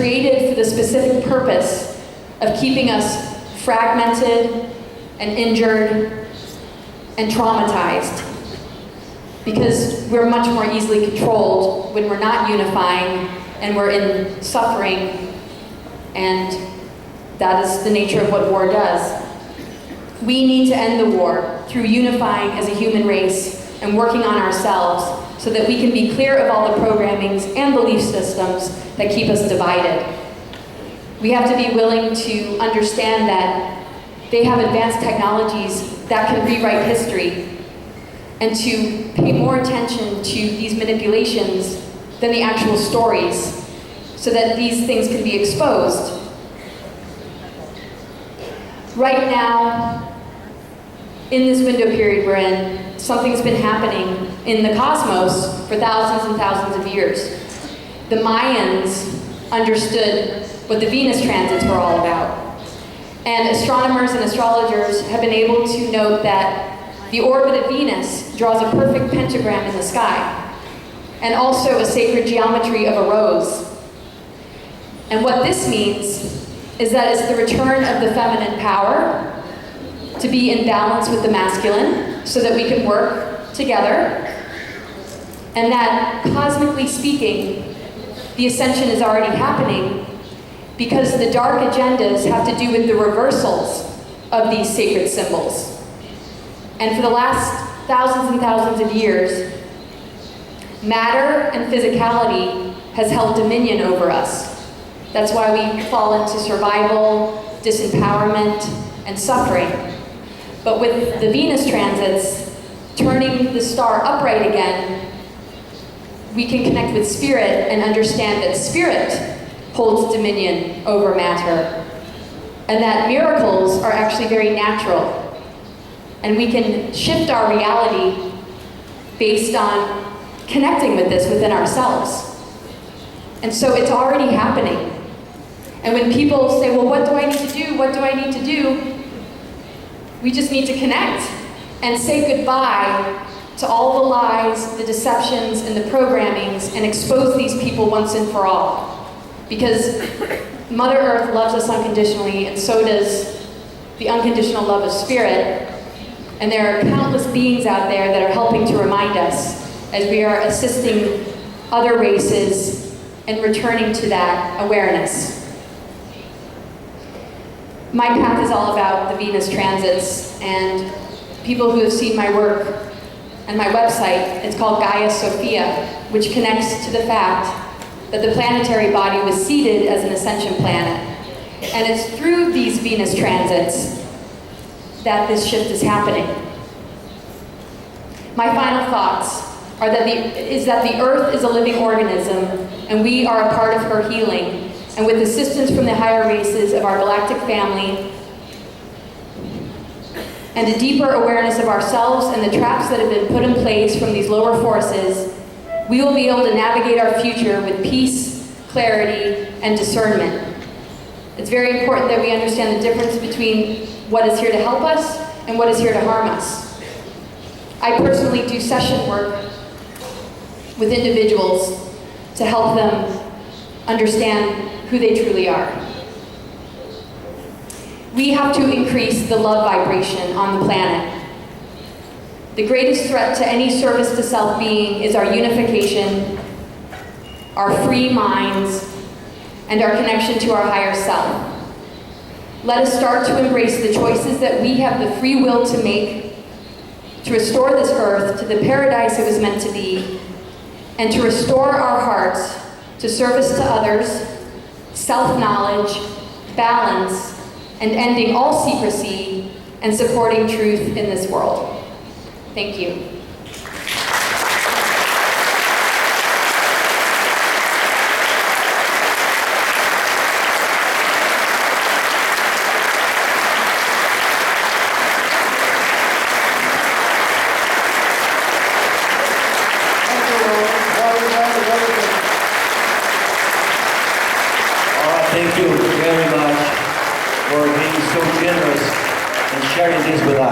created for the specific purpose of keeping us fragmented and injured and traumatized. Because we're much more easily controlled when we're not unifying and we're in suffering, and that is the nature of what war does. We need to end the war through unifying as a human race and working on ourselves so that we can be clear of all the programmings and belief systems that keep us divided. We have to be willing to understand that they have advanced technologies that can rewrite history, and to pay more attention to these manipulations than the actual stories so that these things can be exposed. Right now, in this window period we're in, something's been happening in the cosmos for thousands and thousands of years. The Mayans understood what the Venus transits were all about. And astronomers and astrologers have been able to note that the orbit of Venus draws a perfect pentagram in the sky, and also a sacred geometry of a rose. And what this means is that it's the return of the feminine power to be in balance with the masculine so that we can work together, and that, cosmically speaking, the ascension is already happening because the dark agendas have to do with the reversals of these sacred symbols. And for the last thousands and thousands of years, matter and physicality has held dominion over us. That's why we fall into survival, disempowerment, and suffering. But with the Venus transits, turning the star upright again, we can connect with spirit and understand that spirit holds dominion over matter, and that miracles are actually very natural. And we can shift our reality based on connecting with this within ourselves. And so it's already happening. And when people say, well, what do I need to do? What do I need to do? We just need to connect and say goodbye to all the lies, the deceptions, and the programmings, and expose these people once and for all. Because Mother Earth loves us unconditionally, and so does the unconditional love of spirit. And there are countless beings out there that are helping to remind us as we are assisting other races and returning to that awareness. My path is all about the Venus transits, and people who have seen my work and my website, it's called Gaia Sophia, which connects to the fact that the planetary body was seeded as an ascension planet. And it's through these Venus transits that this shift is happening. My final thoughts are that the Earth is a living organism, and we are a part of her healing. And with assistance from the higher races of our galactic family, and a deeper awareness of ourselves and the traps that have been put in place from these lower forces, we will be able to navigate our future with peace, clarity, and discernment. It's very important that we understand the difference between what is here to help us and what is here to harm us. I personally do session work with individuals to help them understand who they truly are. We have to increase the love vibration on the planet. The greatest threat to any service to self-being is our unification, our free minds, and our connection to our higher self. Let us start to embrace the choices that we have the free will to make to restore this earth to the paradise it was meant to be, and to restore our hearts to service to others, self-knowledge, balance, and ending all secrecy and supporting truth in this world. Thank you. Thank you very much for being so generous and sharing this with us.